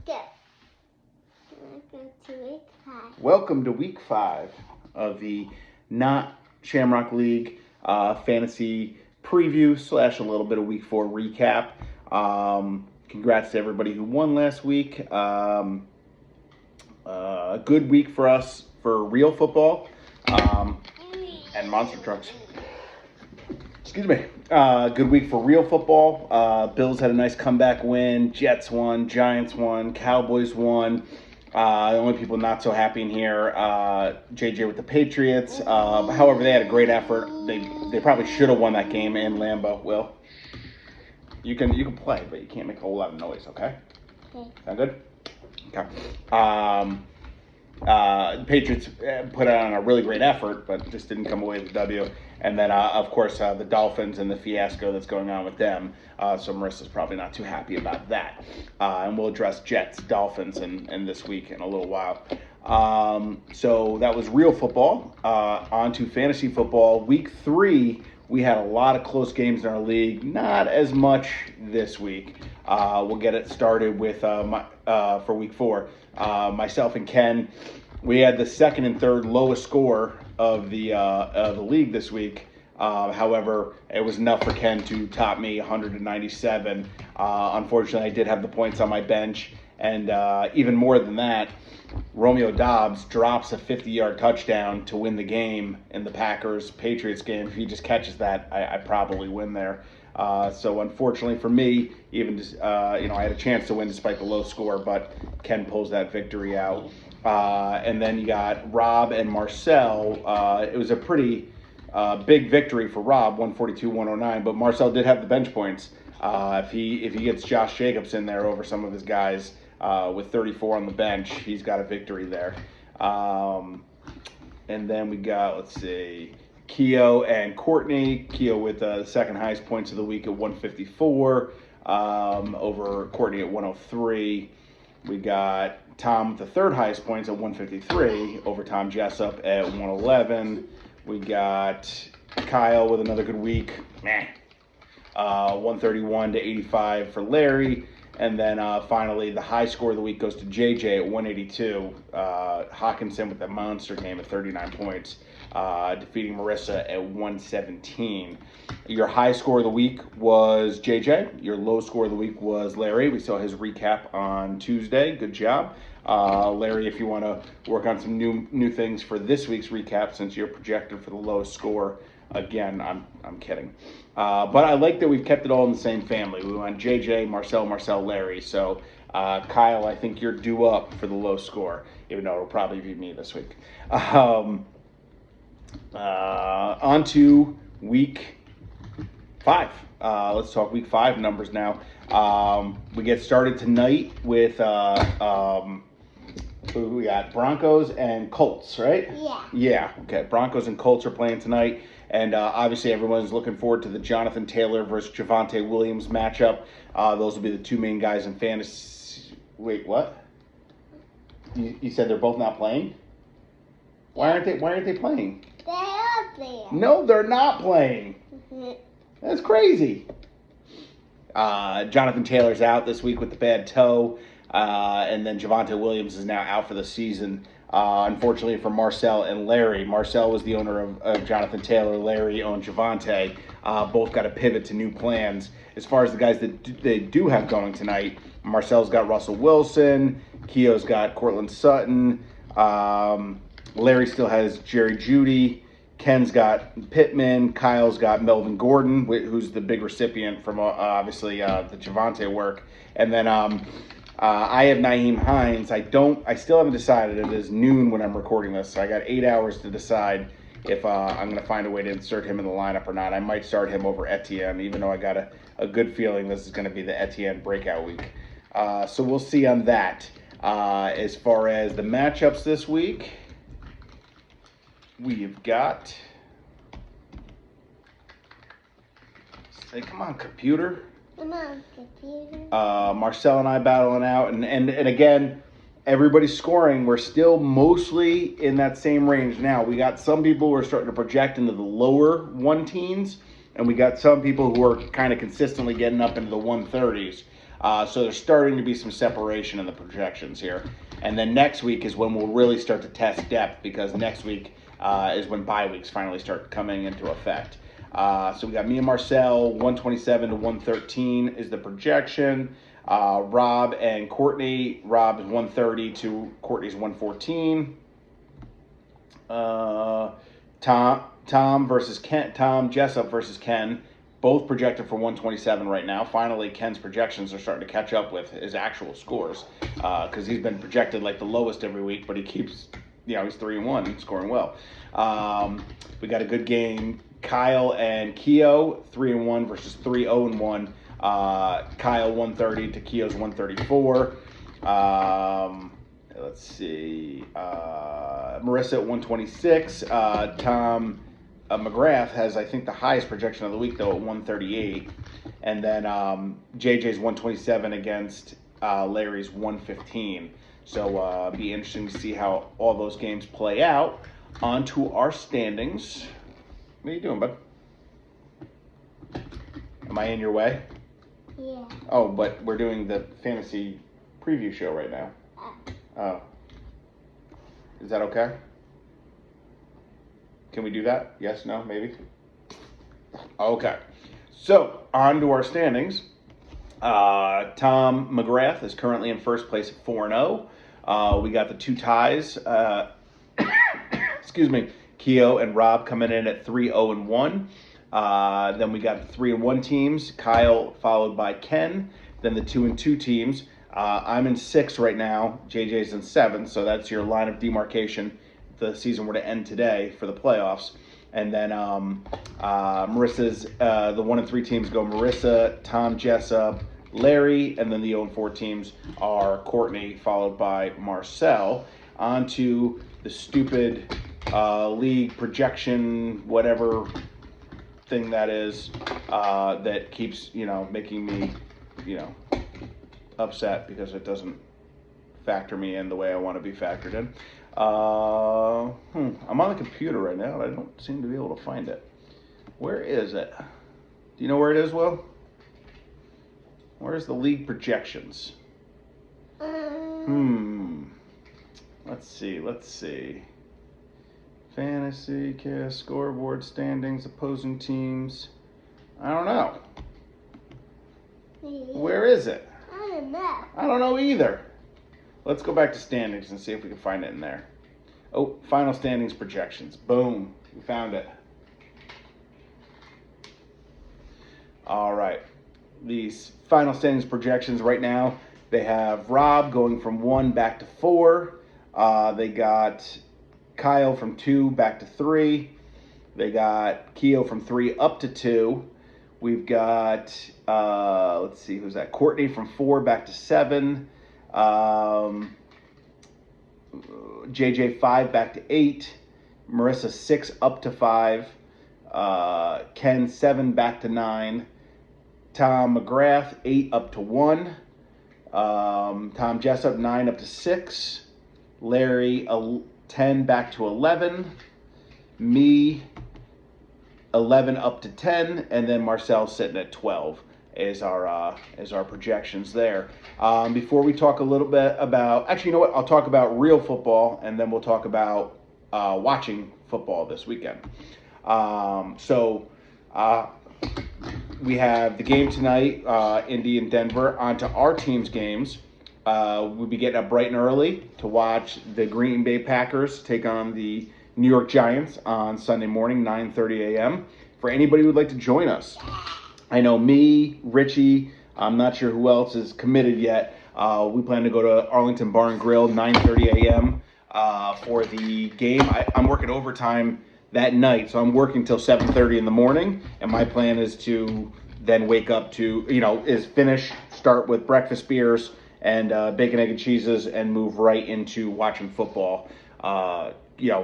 Go. Welcome to week 5. Welcome to week 5 of the Not Shamrock League fantasy preview / a little bit of week 4 recap. Congrats to everybody who won last week. A good week for us for real football and monster trucks. Excuse me. Good week for real football. Bills had a nice comeback win. Jets won. Giants won. Cowboys won. The only people not so happy in here, JJ with the Patriots. However, they had a great effort. They probably should have won that game in Lambeau. Will, you can play, but you can't make a whole lot of noise. Okay. Okay. Sound good? Okay. The Patriots put on a really great effort, but just didn't come away with the W. And then, of course, the Dolphins and the fiasco that's going on with them. So Marissa's probably not too happy about that. And we'll address Jets, Dolphins, and this week in a little while. So that was real football. On to fantasy football. Week 3, we had a lot of close games in our league. Not as much this week. We'll get it started with for week 4. Myself and Ken, we had the second and third lowest score of the league this week. However, it was enough for Ken to top me 197. Unfortunately, I did have the points on my bench, and even more than that, Romeo Dobbs drops a 50-yard touchdown to win the game in the Packers-Patriots game. If he just catches that, I probably win there. So unfortunately for me, even I had a chance to win despite the low score, but Ken pulls that victory out. And then you got Rob and Marcel. It was a pretty big victory for Rob, 142-109, but Marcel did have the bench points. If he gets Josh Jacobs in there over some of his guys with 34 on the bench, he's got a victory there. And then we got, let's see, Keo and Courtney. Keo with the second highest points of the week at 154 over Courtney at 103. We got Tom with the third highest points at 153 over Tom Jessup at 111. We got Kyle with another good week. 131 to 85 for Larry. And then finally, the high score of the week goes to JJ at 182. Hawkinson with that monster game at 39 points, defeating Marissa at 117. Your high score of the week was JJ. Your low score of the week was Larry. We saw his recap on Tuesday. Good job. Larry, if you want to work on some new things for this week's recap, since you're projected for the lowest score, again, I'm kidding. But I like that we've kept it all in the same family. We went JJ, Marcel, Larry. So Kyle, I think you're due up for the low score, even though it'll probably be me this week. On to week 5. Let's talk week 5 numbers now. We get started tonight with who we got? Broncos and Colts, right? Yeah. Yeah. Okay. Broncos and Colts are playing tonight. And obviously everyone's looking forward to the Jonathan Taylor versus Javonte Williams matchup. Those will be the two main guys in fantasy. Wait, what? You said they're both not playing? Why aren't they playing? They are playing. No, they're not playing. That's crazy. Jonathan Taylor's out this week with the bad toe. And then Javonte Williams is now out for the season. Unfortunately for Marcel and Larry. Marcel was the owner of Jonathan Taylor. Larry owned Javonte. Both got to pivot to new plans. As far as the guys that they do have going tonight, Marcel's got Russell Wilson. Keo's got Cortland Sutton. Larry still has Jerry Jeudy. Ken's got Pittman. Kyle's got Melvin Gordon, who's the big recipient from obviously the Javonte work. And then I have Nyheim Hines. I still haven't decided. It is noon when I'm recording this, so I got 8 hours to decide if I'm going to find a way to insert him in the lineup or not. I might start him over Etienne, even though I got a good feeling this is going to be the Etienne breakout week. So we'll see on that. As far as the matchups this week, we've got... Say, come on, computer. Come on, computer. Marcel and I battling out, and again, everybody's scoring. We're still mostly in that same range now. We got some people who are starting to project into the lower 1 teens, and we got some people who are kind of consistently getting up into the 130s. So there's starting to be some separation in the projections here. And then next week is when we'll really start to test depth, because next week is when bye weeks finally start coming into effect. So we got me and Marcel, 127 to 113 is the projection. Rob and Courtney, Rob is 130 to Courtney's 114. Tom versus Ken, Tom Jessup versus Ken, both projected for 127 right now. Finally, Ken's projections are starting to catch up with his actual scores, because he's been projected like the lowest every week, but he keeps, he's 3-1, scoring well. We got a good game. Kyle and Keo, 3-1 versus 3-0-1. Kyle 130 to Keo's 134. Let's see. Marissa at 126. Tom McGrath has, I think, the highest projection of the week, though, at 138. And then JJ's 127 against Larry's 115. So be interesting to see how all those games play out. On to our standings. What are you doing, bud? Am I in your way? Yeah. Oh, but we're doing the fantasy preview show right now. Oh. Is that okay? Can we do that? Yes, no, maybe? Okay. So, on to our standings. Tom McGrath is currently in first place at 4-0. We got the two ties. Excuse me. Keo and Rob coming in at 3-0-1. Then we got the 3-1 teams. Kyle followed by Ken. Then the 2-2 teams. I'm in 6 right now. JJ's in 7. So that's your line of demarcation. If the season were to end today for the playoffs. And then Marissa's, the 1-3 teams go Marissa, Tom Jessup, Larry, and then the 0-4 teams are Courtney, followed by Marcel. On to the stupid league projection, whatever thing that is, that keeps, making me, upset because it doesn't factor me in the way I want to be factored in. I'm on the computer right now, and I don't seem to be able to find it. Where is it? Do you know where it is, Will? Where's the league projections? Let's see. Fantasy, cast, scoreboard, standings, opposing teams. I don't know. Where is it? I don't know. I don't know either. Let's go back to standings and see if we can find it in there. Oh, final standings projections. Boom. We found it. All right. These final standings projections right now, they have Rob going from 1 back to 4. They got Kyle from 2 back to 3. They got Keo from 3 up to 2. We've got, let's see, who's that? Courtney from 4 back to 7. JJ 5 back to 8. Marissa 6 up to 5. Ken 7 back to 9. Tom McGrath 8 up to 1. Tom Jessup 9 up to 6. Larry 10 back to 11. Me 11 up to 10, and then Marcel sitting at 12 is our projections there. Before we talk a little bit about, actually, you know what? I'll talk about real football, and then we'll talk about watching football this weekend. We have the game tonight, Indy and Denver. On to our team's games. We'll be getting up bright and early to watch the Green Bay Packers take on the New York Giants on Sunday morning, 9:30 a.m. For anybody who would like to join us. I know me, Richie, I'm not sure who else is committed yet. We plan to go to Arlington Bar and Grill, 9:30 a.m. For the game. I'm working overtime that night, so I'm working till 7:30 in the morning, and my plan is to then wake up to, start with breakfast beers and bacon, egg, and cheeses, and move right into watching football,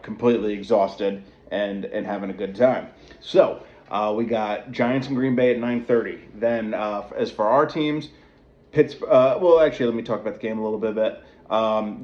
completely exhausted and having a good time. So we got Giants and Green Bay at 9:30. Then as for our teams, actually, let me talk about the game a little bit.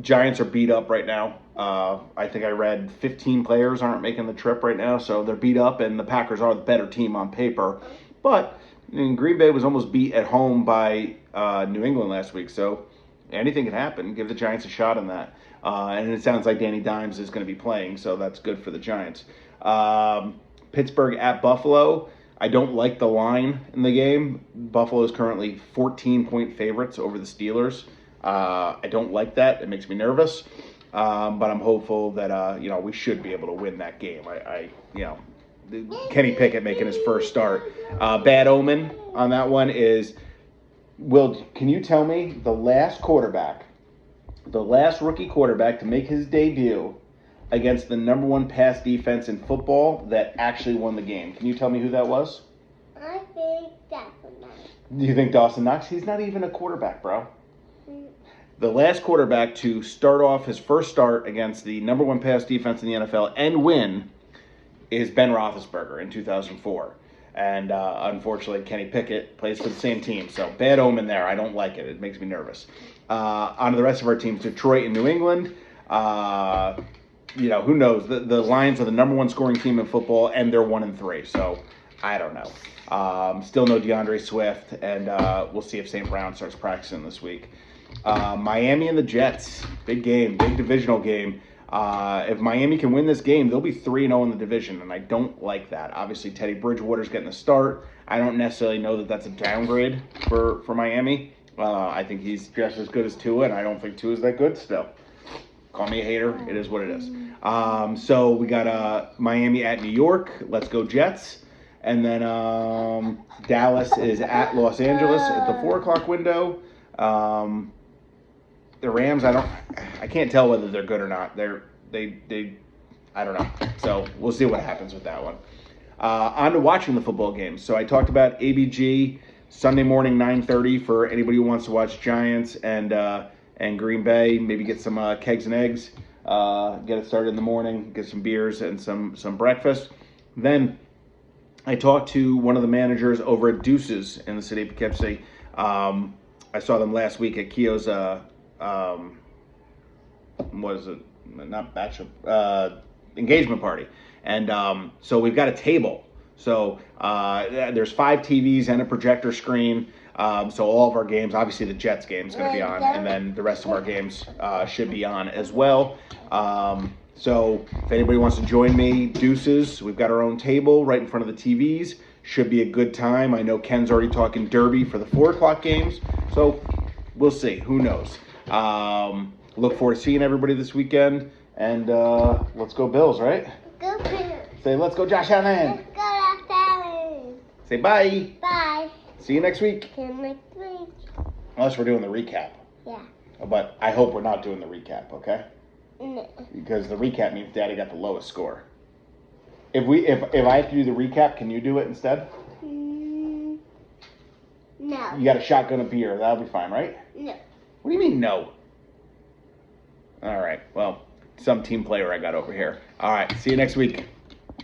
Giants are beat up right now. I think I read 15 players aren't making the trip right now, so they're beat up, and the Packers are the better team on paper. But And Green Bay was almost beat at home by New England last week, so anything can happen. Give the Giants a shot on that. And it sounds like Danny Dimes is going to be playing, so that's good for the Giants. Pittsburgh at Buffalo. I don't like the line in the game. Buffalo is currently 14-point favorites over the Steelers. I don't like that. It makes me nervous. But I'm hopeful that we should be able to win that game. Kenny Pickett making his first start. Bad omen on that one is, Will, can you tell me the last rookie quarterback to make his debut against the number one pass defense in football that actually won the game? Can you tell me who that was? I think Dawson Knox. Do you think Dawson Knox? He's not even a quarterback, bro. The last quarterback to start off his first start against the number one pass defense in the NFL and win is Ben Roethlisberger in 2004. And unfortunately, Kenny Pickett plays for the same team. So bad omen there. I don't like it. It makes me nervous. On to the rest of our teams, Detroit and New England. Who knows? The Lions are the number one scoring team in football, and they're 1-3. So I don't know. Still no DeAndre Swift, and we'll see if St. Brown starts practicing this week. Miami and the Jets. Big game, big divisional game. If Miami can win this game, they'll be 3-0 in the division, and I don't like that. Obviously, Teddy Bridgewater's getting a start. I don't necessarily know that that's a downgrade for Miami. I think he's just as good as Tua, and I don't think Tua's that good still. Call me a hater. It is what it is. So we got Miami at New York. Let's go Jets. And then Dallas is at Los Angeles at the 4 o'clock window. The Rams, I can't tell whether they're good or not. I don't know. So we'll see what happens with that one. On to watching the football games. So I talked about ABG Sunday morning 9:30 for anybody who wants to watch Giants and Green Bay. Maybe get some kegs and eggs. Get it started in the morning. Get some beers and some breakfast. Then I talked to one of the managers over at Deuces in the city of Poughkeepsie. I saw them last week at Keo's engagement party, and so we've got a table. So there's 5 TVs and a projector screen. So all of our games, obviously the Jets game is going to be on, and then the rest of our games should be on as well. So if anybody wants to join me, Deuces, we've got our own table right in front of the TVs. Should be a good time. I know Ken's already talking Derby for the 4 o'clock games. So we'll see. Who knows? Look forward to seeing everybody this weekend. And let's go Bills, right? Go Bills. Say, let's go Josh Allen. Let's go Allen. Say bye. Bye. See you next week. See you next week. Unless we're doing the recap. Yeah. But I hope we're not doing the recap, okay? No. Because the recap means Daddy got the lowest score. If I have to do the recap, can you do it instead? No. You got a shotgun of beer. That'll be fine, right? No. What do you mean, no? All right. Well, some team player I got over here. All right. See you next week.